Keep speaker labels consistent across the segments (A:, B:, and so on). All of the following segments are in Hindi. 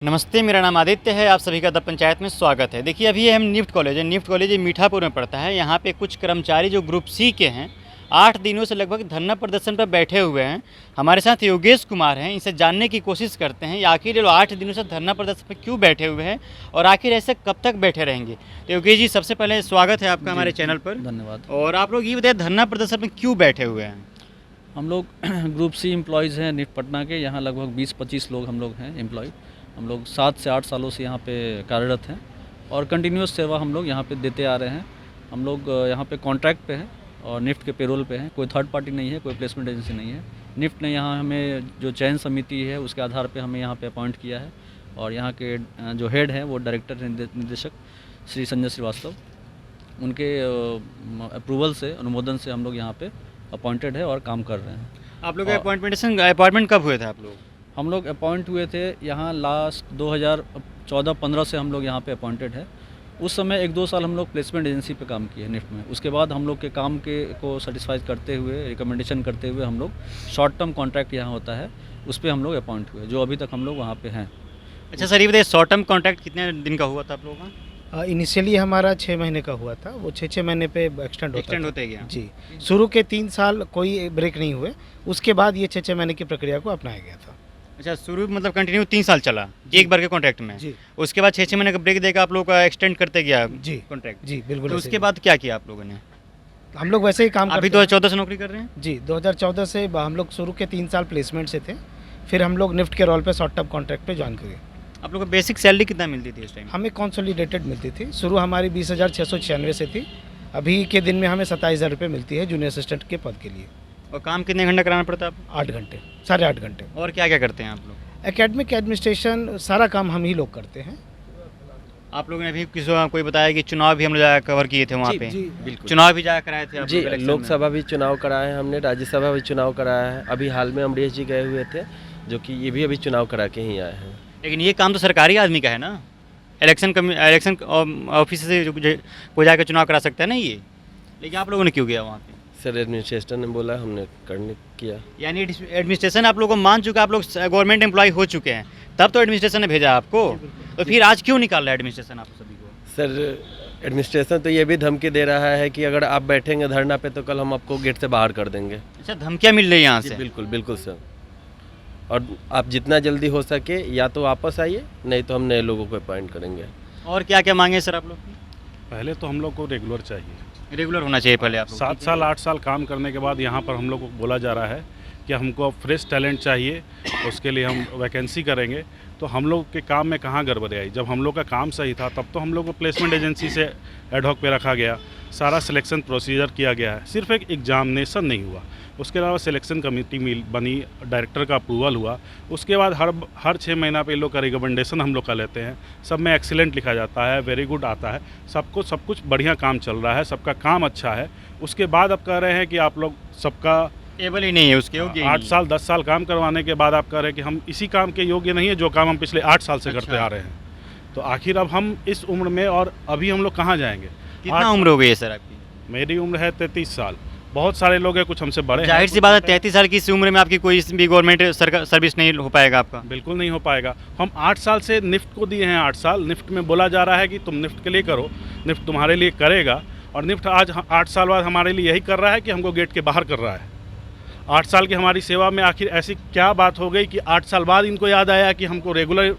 A: नमस्ते, मेरा नाम आदित्य है। आप सभी का द पंचायत में स्वागत है। देखिए, अभी हम निफ्ट कॉलेज है। निफ्ट कॉलेज ये मीठापुर में पड़ता है। यहाँ पे कुछ कर्मचारी जो ग्रुप सी के हैं 8 दिनों से लगभग धरना प्रदर्शन पर बैठे हुए हैं। हमारे साथ योगेश कुमार हैं। इनसे जानने की कोशिश करते हैं आखिर ये लोग 8 दिनों से धरना प्रदर्शन पर क्यों बैठे हुए हैं और आखिर ऐसे कब तक बैठे रहेंगे। तो योगेश जी, सबसे पहले स्वागत है आपका हमारे चैनल पर।
B: धन्यवाद।
A: और आप लोग ये बताइए, धरना प्रदर्शन में क्यों बैठे हुए हैं।
B: हम लोग ग्रुप सी एम्प्लॉयज़ हैं निफ्ट पटना के। यहाँ लगभग 20-25 लोग हम लोग हैं एम्प्लॉय। हम लोग 7 से 8 सालों से यहाँ पे कार्यरत हैं और कंटिन्यूस सेवा हम लोग यहाँ पे देते आ रहे हैं। हम लोग यहाँ पे कॉन्ट्रैक्ट पे हैं और निफ्ट के पेरोल पे हैं। कोई थर्ड पार्टी नहीं है, कोई प्लेसमेंट एजेंसी नहीं है। निफ्ट ने यहाँ हमें जो चयन समिति है उसके आधार पे हमें यहाँ पे अपॉइंट किया है और यहाँ के जो हेड हैं वो डायरेक्टर निदेशक श्री संजय श्रीवास्तव, उनके अप्रूवल से, अनुमोदन से हम लोग यहाँ पे अपॉइंटेड है और काम कर रहे हैं।
A: आप लोग अपॉइंटमेंट कब हुए थे आप लोग।
B: हम लोग अपॉइंट हुए थे यहाँ लास्ट 2014-15 से हम लोग यहाँ पे अपॉइंटेड है। उस समय 1-2 साल हम लोग प्लेसमेंट एजेंसी पे काम किए निफ्ट में। उसके बाद हम लोग के काम के को सेटिस्फाई करते हुए, रिकमेंडेशन करते हुए हम लोग शॉर्ट टर्म कॉन्ट्रैक्ट यहाँ होता है उस पर हम लोग अपॉइंट हुए, जो अभी तक हम लोग वहाँ पे हैं।
A: अच्छा सर, ये बताइए, शॉर्ट टर्म कॉन्ट्रैक्ट कितने दिन का हुआ था आप लोगों का।
C: इनिशियली हमारा 6 महीने का हुआ था, वो 6 महीने पे एक्सटेंड
A: होते गया
C: जी। शुरू के 3 साल कोई ब्रेक नहीं हुए, उसके बाद ये 6 महीने की प्रक्रिया को अपनाया गया था।
A: अच्छा, शुरू मतलब कंटिन्यू 3 साल चला एक बार के कॉन्ट्रैक्ट में
C: जी।
A: उसके बाद 6 महीने का ब्रेक देकर आप लोग का एक्सटेंड करते गया
C: जी
A: कॉन्ट्रैक्ट।
C: जी बिल्कुल।
A: तो उसके बाद क्या किया आप लोगों ने।
C: हम लोग वैसे ही काम
A: अभी
C: करते हैं।
A: 2014 से नौकरी कर रहे हैं।
C: जी 2014 से हम लोग शुरू के 3 साल प्लेसमेंट से थे, फिर हम लोग निफ्ट के रोल पे शॉर्ट टर्म कॉन्ट्रैक्ट पे ज्वाइन किए।
A: आप लोग को बेसिक सैलरी कितना मिलती थी इस टाइम।
C: हमें कंसोलिडेटेड मिलती थी। शुरू हमारी 20,696 से थी, अभी के दिन में हमें 27,000 रुपये मिलती है जूनियर असिस्टेंट के पद के लिए।
A: और काम कितने घंटे कराना पड़ता है आपको।
C: 8 घंटे, 8.5 घंटे।
A: और क्या क्या करते हैं आप लोग।
C: एकेडमिक एडमिनिस्ट्रेशन सारा काम हम ही लोग करते हैं।
A: आप लोगों ने अभी कोई बताया कि चुनाव भी हम लोग जाकर कवर किए थे वहाँ पे।
D: बिल्कुल
A: चुनाव भी जाकर कराए थे आप
D: जी।
A: लोग इलेक्शन में।
D: लोकसभा भी चुनाव कराए हैं हमने, राज्यसभा भी चुनाव कराया है। अभी हाल में अमरीश जी गए हुए थे, जो कि ये भी अभी चुनाव करा के ही आए हैं।
A: लेकिन ये काम तो सरकारी आदमी का है ना। इलेक्शन ऑफिस से कोई जाकर चुनाव करा सकता है ना ये। लेकिन आप लोगों ने क्यों किया वहाँ पे।
D: सर एडमिनिस्ट्रेशन ने बोला, हमने करने किया।
A: यानी एडमिनिस्ट्रेशन आप लोगों को मान चुका, आप लोग गवर्नमेंट एम्प्लॉय हो चुके हैं, तब तो एडमिनिस्ट्रेशन ने भेजा आपको। तो फिर आज क्यों निकाल रहा है एडमिनिस्ट्रेशन आप सभी को।
D: सर एडमिनिस्ट्रेशन तो ये भी धमकी दे रहा है कि अगर आप बैठेंगे धरना पे तो कल हम आपको गेट से बाहर कर देंगे।
A: अच्छा, धमकियाँ मिल रही है यहाँ
D: जी
A: से।
D: बिल्कुल बिल्कुल सर। और आप जितना जल्दी हो सके या तो वापस आइए, नहीं तो हम नए लोगों को अपॉइंट करेंगे।
A: और क्या क्या मांगे सर आप लोग की।
E: पहले तो हम लोग को रेगुलर चाहिए।
A: रेगुलर होना चाहिए पहले आप लोग।
E: 7 साल 8 साल काम करने के बाद यहाँ पर हम लोग को बोला जा रहा है कि हमको फ्रेश टैलेंट चाहिए, उसके लिए हम वैकेंसी करेंगे। तो हम लोग के काम में कहाँ गड़बड़ी आई। जब हम लोग का काम सही था तब तो हम लोग को प्लेसमेंट एजेंसी से एडहॉक पे रखा गया, सारा सिलेक्शन प्रोसीजर किया गया है, सिर्फ एक एग्जामिनेशन नहीं हुआ। उसके अलावा सिलेक्शन कमेटी बनी, डायरेक्टर का अप्रूवल हुआ। उसके बाद हर 6 महीना पे इन लोग का रिकमेंडेशन हम लोग का लेते हैं। सब में एक्सीलेंट लिखा जाता है, वेरी गुड आता है, सब कुछ बढ़िया काम चल रहा है, सबका काम अच्छा है। उसके बाद अब कह रहे हैं कि आप लोग सबका
A: एबल ही नहीं है उसके।
E: 8 साल 10 साल काम करवाने के बाद आप कह रहे हैं कि हम इसी काम के योग्य नहीं है जो काम हम पिछले 8 साल से करते आ रहे हैं। तो आखिर अब हम इस उम्र में और अभी हम लोग कहाँ जाएंगे।
A: कितना उम्र हो गई है सर आपकी।
E: मेरी उम्र है 33 साल। बहुत सारे लोग हैं, कुछ हमसे बड़े हैं।
A: जाहिर सी बात है, 33 साल की इस उम्र में आपकी कोई भी गवर्नमेंट सर्विस नहीं हो पाएगा आपका।
E: बिल्कुल नहीं हो पाएगा। हम 8 साल से निफ्ट को दिए हैं। 8 साल निफ्ट में बोला जा रहा है कि तुम निफ्ट के लिए करो, निफ्ट तुम्हारे लिए करेगा। और निफ्ट आज 8 साल बाद हमारे लिए यही कर रहा है कि हमको गेट के बाहर कर रहा है। 8 साल की हमारी सेवा में आखिर ऐसी क्या बात हो गई कि 8 साल बाद इनको याद आया कि हमको रेगुलर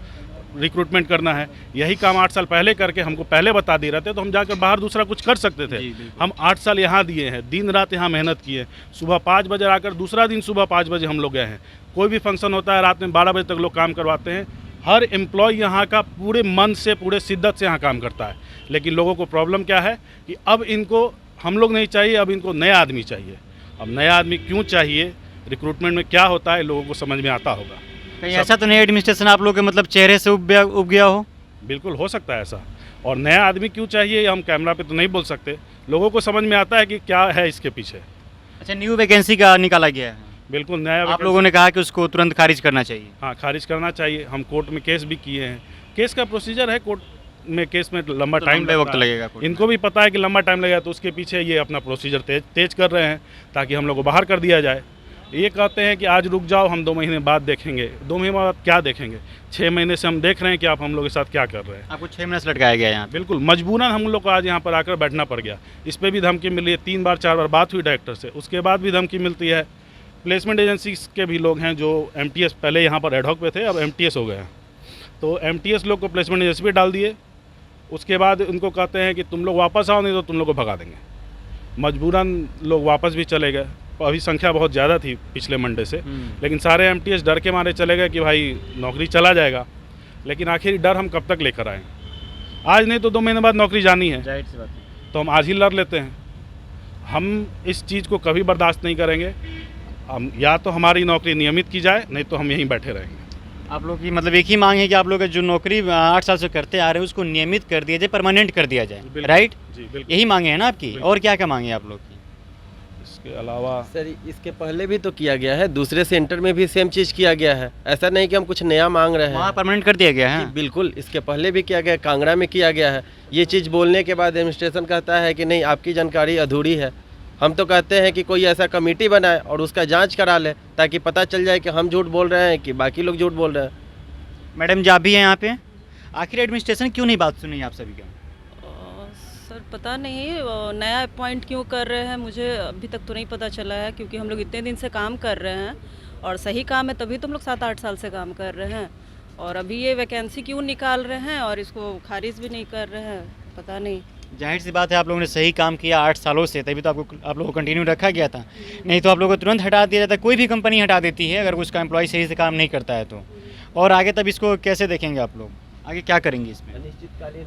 E: रिक्रूटमेंट करना है। यही काम 8 साल पहले करके हमको पहले बता दे रहे थे तो हम जाकर बाहर दूसरा कुछ कर सकते थे। हम 8 साल यहाँ दिए हैं, दिन रात यहाँ मेहनत किए। सुबह 5 बजे आकर दूसरा दिन सुबह 5 बजे हम लोग गए हैं। कोई भी फंक्शन होता है रात में 12 बजे तक लोग काम करवाते हैं। हर एम्प्लॉय यहाँ का पूरे मन से, पूरे शिद्दत से यहाँ काम करता है। लेकिन लोगों को प्रॉब्लम क्या है कि अब इनको हम लोग नहीं चाहिए, अब इनको नया आदमी चाहिए। अब नया आदमी क्यों चाहिए, रिक्रूटमेंट में क्या होता है, लोगों को समझ में आता होगा।
A: कहीं ऐसा तो नहीं एडमिनिस्ट्रेशन आप लोग के मतलब चेहरे से उब गया हो।
E: बिल्कुल हो सकता है ऐसा। और नया आदमी क्यों चाहिए हम कैमरा पे तो नहीं बोल सकते, लोगों को समझ में आता है कि क्या है इसके पीछे।
A: अच्छा, न्यू वैकेंसी का निकाला गया है।
E: बिल्कुल नया
A: आप लोगों ने कहा कि उसको तुरंत खारिज करना चाहिए।
E: हाँ, खारिज करना चाहिए। हम कोर्ट में केस भी किए हैं। केस का प्रोसीजर है, कोर्ट में केस में लंबा टाइम
A: वक्त लगेगा।
E: इनको भी पता है कि लंबा टाइम लगेगा, तो उसके पीछे ये अपना प्रोसीजर तेज कर रहे हैं ताकि हम लोग को बाहर कर दिया जाए। ये कहते हैं कि आज रुक जाओ, हम 2 महीने बाद देखेंगे। 2 महीने बाद क्या देखेंगे? 6 महीने से हम देख रहे हैं कि आप हम लोग के साथ क्या कर रहे हैं।
A: आपको 6 महीने से लटकाया गया है यहाँ पे।
E: बिल्कुल मजबूरन हम लोग को आज यहाँ पर आकर बैठना पड़ गया। इस पर भी धमकी मिली है, 3 बार 4 बार बात हुई डायरेक्टर से, उसके बाद भी धमकी मिलती है। प्लेसमेंट एजेंसी के भी लोग हैं जो MTS पहले यहाँ पर एडहॉक पे थे, अब MTS हो गए हैं, तो MTS लोग को प्लेसमेंट एजेंसी पे डाल दिए। उसके बाद उनको कहते हैं कि तुम लोग वापस आओ, नहीं तो तुम लोग को भगा देंगे। मजबूरन लोग वापस भी चले गए। अभी संख्या बहुत ज़्यादा थी पिछले मंडे से, लेकिन सारे MTS डर के मारे चले गए कि भाई नौकरी चला जाएगा। लेकिन आखिर डर हम कब तक लेकर आएँ? आज नहीं तो 2 महीने बाद नौकरी जानी है,
A: जाहिर सी बात है।
E: तो हम आज ही लड़ लेते हैं। हम इस चीज़ को कभी बर्दाश्त नहीं करेंगे। हम या तो हमारी नौकरी नियमित की जाए, नहीं तो हम यहीं बैठे रहेंगे।
A: आप लोग की मतलब एक ही मांग है कि आप लोग जो नौकरी 8 साल से करते आ रहे हैं उसको नियमित कर दिया जाए, परमानेंट कर दिया जाए,
E: बिल्कुल।
A: राइट?
E: जी बिल्कुल।
A: यही मांगे हैं ना आपकी?
E: बिल्कुल।
A: और क्या क्या मांगे हैं आप लोग की?
E: इसके अलावा
D: सर इसके पहले भी तो किया गया है, दूसरे सेंटर में भी सेम चीज़ किया गया है। ऐसा नहीं कि हम कुछ नया मांग रहे
A: वहाँ
D: हैं।
A: परमानेंट कर दिया गया
D: जी,
A: है।
D: बिल्कुल, इसके पहले भी किया गया, कांगड़ा में किया गया है। ये चीज़ बोलने के बाद एडमिनिस्ट्रेशन कहता है कि नहीं, आपकी जानकारी अधूरी है। हम तो कहते हैं कि कोई ऐसा कमेटी बनाए और उसका जांच करा ले, ताकि पता चल जाए कि हम झूठ बोल रहे हैं कि बाकी लोग झूठ बोल रहे हैं।
A: मैडम जी आप भी हैं यहाँ पे, आखिर एडमिनिस्ट्रेशन क्यों नहीं बात सुनी आप सभी का?
F: सर पता नहीं नया अपॉइंट क्यों कर रहे हैं, मुझे अभी तक तो नहीं पता चला है, क्योंकि हम लोग इतने दिन से काम कर रहे हैं और सही काम है तभी तो हम लोग 7-8 साल से काम कर रहे हैं। और अभी ये वैकेंसी क्यों निकाल रहे हैं और इसको खारिज भी नहीं कर रहे हैं, पता नहीं।
A: जाहिर सी बात है आप लोगों ने सही काम किया 8 सालों से, तभी तो आप लोगों को कंटिन्यू रखा गया था। नहीं तो आप लोगों को तुरंत हटा दिया जाता। कोई भी कंपनी हटा देती है अगर उसका एम्प्लॉय सही से काम नहीं करता है तो। और आगे तब इसको कैसे देखेंगे आप लोग? आगे क्या करेंगे इसमें?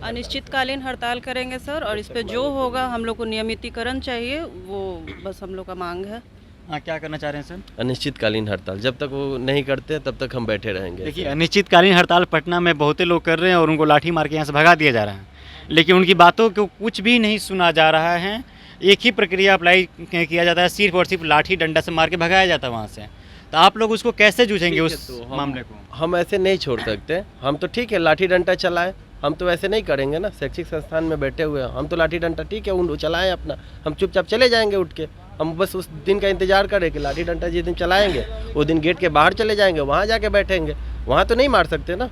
F: अनिश्चितकालीन हड़ताल करेंगे सर, और इस पर जो होगा हम लोग को नियमितीकरण चाहिए, वो बस हम लोग का मांग है।
A: हाँ, क्या करना चाह रहे हैं सर?
D: अनिश्चितकालीन हड़ताल जब तक वो नहीं करते तब तक हम बैठे रहेंगे।
A: देखिए अनिश्चितकालीन हड़ताल पटना में बहुत लोग कर रहे हैं और उनको लाठी मार के यहाँ से भगा दिया जा रहा है, लेकिन उनकी बातों को कुछ भी नहीं सुना जा रहा है। एक ही प्रक्रिया अप्लाई किया जाता है, सिर्फ और सिर्फ लाठी डंडा से मार के भगाया जाता है वहाँ से। तो आप लोग उसको कैसे जूझेंगे उस मामले को?
D: हम ऐसे नहीं छोड़ सकते। हम तो ठीक है लाठी डंडा चलाएं, हम तो ऐसे नहीं करेंगे ना। शैक्षिक संस्थान में बैठे हुए हैं, हम तो लाठी डंडा ठीक है उन चलाएं अपना, हम चुपचाप चले जाएंगे उठ के। हम बस उस दिन का इंतजार करें कि लाठी डंडा जिस दिन चलाएंगे उस दिन गेट के बाहर चले जाएंगे, वहाँ जाके बैठेंगे। वहाँ तो नहीं मार सकते ना।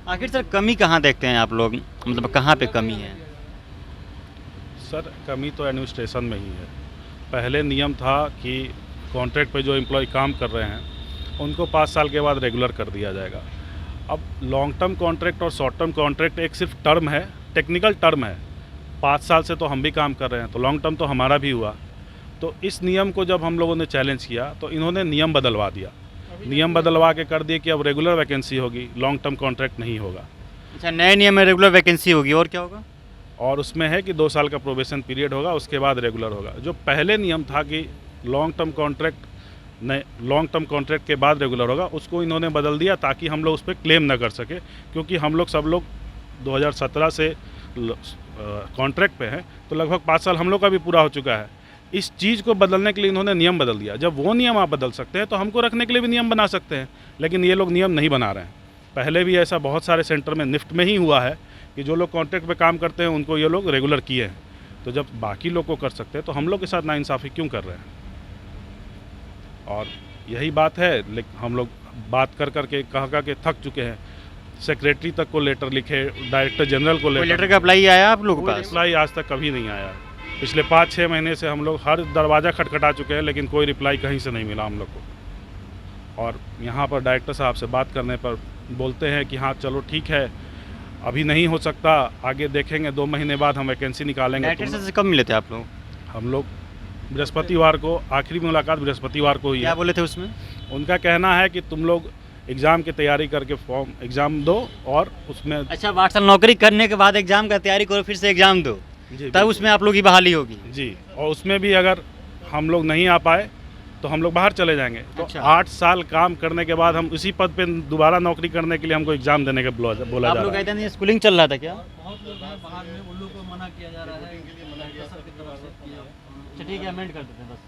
A: आखिर सर कमी कहाँ देखते हैं आप लोग, मतलब कहाँ पे कमी है?
E: सर कमी तो एडमिनिस्ट्रेशन में ही है। पहले नियम था कि कॉन्ट्रैक्ट पे जो एम्प्लॉय काम कर रहे हैं उनको 5 साल के बाद रेगुलर कर दिया जाएगा। अब लॉन्ग टर्म कॉन्ट्रैक्ट और शॉर्ट टर्म कॉन्ट्रैक्ट एक सिर्फ टर्म है, टेक्निकल टर्म है। 5 साल से तो हम भी काम कर रहे हैं, तो लॉन्ग टर्म तो हमारा भी हुआ। तो इस नियम को जब हम लोगों ने चैलेंज किया तो इन्होंने नियम बदलवा दिया। नियम बदलवा के कर दिए कि अब रेगुलर वैकेंसी होगी, लॉन्ग टर्म कॉन्ट्रैक्ट नहीं होगा।
A: अच्छा, नए नियम में रेगुलर वैकेंसी होगी, और क्या होगा?
E: और उसमें है कि 2 साल का प्रोबेशन पीरियड होगा, उसके बाद रेगुलर होगा। जो पहले नियम था कि लॉन्ग टर्म कॉन्ट्रैक्ट के बाद रेगुलर होगा, उसको इन्होंने बदल दिया ताकि हम लोग उस पर क्लेम न कर सके, क्योंकि हम लोग सब लोग 2017 से कॉन्ट्रैक्ट पे हैं, तो लगभग 5 साल हम लोग का भी पूरा हो चुका है। इस चीज़ को बदलने के लिए इन्होंने नियम बदल दिया। जब वो नियम आप बदल सकते हैं तो हमको रखने के लिए भी नियम बना सकते हैं, लेकिन ये लोग नियम नहीं बना रहे हैं। पहले भी ऐसा बहुत सारे सेंटर में निफ्ट में ही हुआ है कि जो लोग कॉन्ट्रैक्ट पे काम करते हैं उनको ये लोग रेगुलर किए हैं। तो जब बाकी लोग को कर सकते हैं तो हम लोग के साथ नाइंसाफ़ी क्यों कर रहे हैं? और यही बात है, लेकिन हम लोग बात कर के कह के थक चुके हैं। सेक्रेटरी तक को लेटर लिखे, डायरेक्टर जनरल को
A: कोई लेटर
E: लेटर
A: का अप्लाई आया आप लोगों के पास?
E: रिप्लाई आज तक कभी नहीं आया। पिछले 5-6 महीने से हम लोग हर दरवाज़ा खटखटा चुके हैं, लेकिन कोई रिप्लाई कहीं से नहीं मिला हम लोग को। और यहाँ पर डायरेक्टर साहब से बात करने पर बोलते हैं कि हाँ चलो ठीक है, अभी नहीं हो सकता, आगे देखेंगे, 2 महीने बाद हम वैकेंसी निकालेंगे।
A: डायरेक्टर से कब मिले थे आप लोग?
E: हम लोग बृहस्पतिवार को, आखिरी मुलाकात बृहस्पतिवार को हुई
A: क्या
E: है।
A: बोले थे उसमें?
E: उनका कहना है कि तुम लोग एग्ज़ाम की तैयारी करके फॉर्म एग्ज़ाम दो और उसमें
A: अच्छा, 8 साल नौकरी करने के बाद एग्जाम का तैयारी करो, फिर से एग्जाम दो,
E: जी
A: तब उसमें आप लोग की बहाली होगी।
E: जी, और उसमें भी अगर हम लोग नहीं आ पाए तो हम लोग बाहर चले जाएंगे। तो
A: अच्छा।
E: 8 साल काम करने के बाद हम उसी पद पे दोबारा नौकरी करने के लिए हमको एग्ज़ाम देने का बोला
A: आप
E: जा
A: लोग
E: रहा है।
A: कहते हैं स्कूलिंग चल रहा था क्या?
B: बहुत लोग हैं बाहर में, उन लोगों को मना किया जा रहा है, सर की तरफ से किया।
A: अच्छा ठीक है, अमेंड कर देते हैं बस।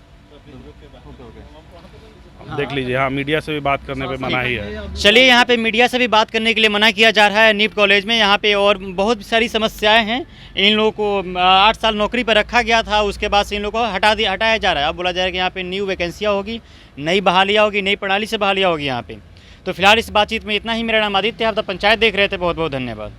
E: देख लीजिए, हाँ मीडिया से भी बात करने पे मना ही है।
A: चलिए, यहाँ पे मीडिया से भी बात करने के लिए मना किया जा रहा है निफ्ट कॉलेज में। यहाँ पे और बहुत सारी समस्याएं हैं। इन लोगों को 8 साल नौकरी पर रखा गया था, उसके बाद से इन लोगों को हटाया जा रहा है। अब बोला जा रहा है कि यहाँ पे न्यू वैकेंसियाँ होगी, नई बहालियाँ होगी, नई प्रणाली से बहालियाँ होगी यहाँ पे। तो फिलहाल इस बातचीत में इतना ही। मेरा नाम आदित्य है, आप द पंचायत देख रहे थे। बहुत बहुत धन्यवाद।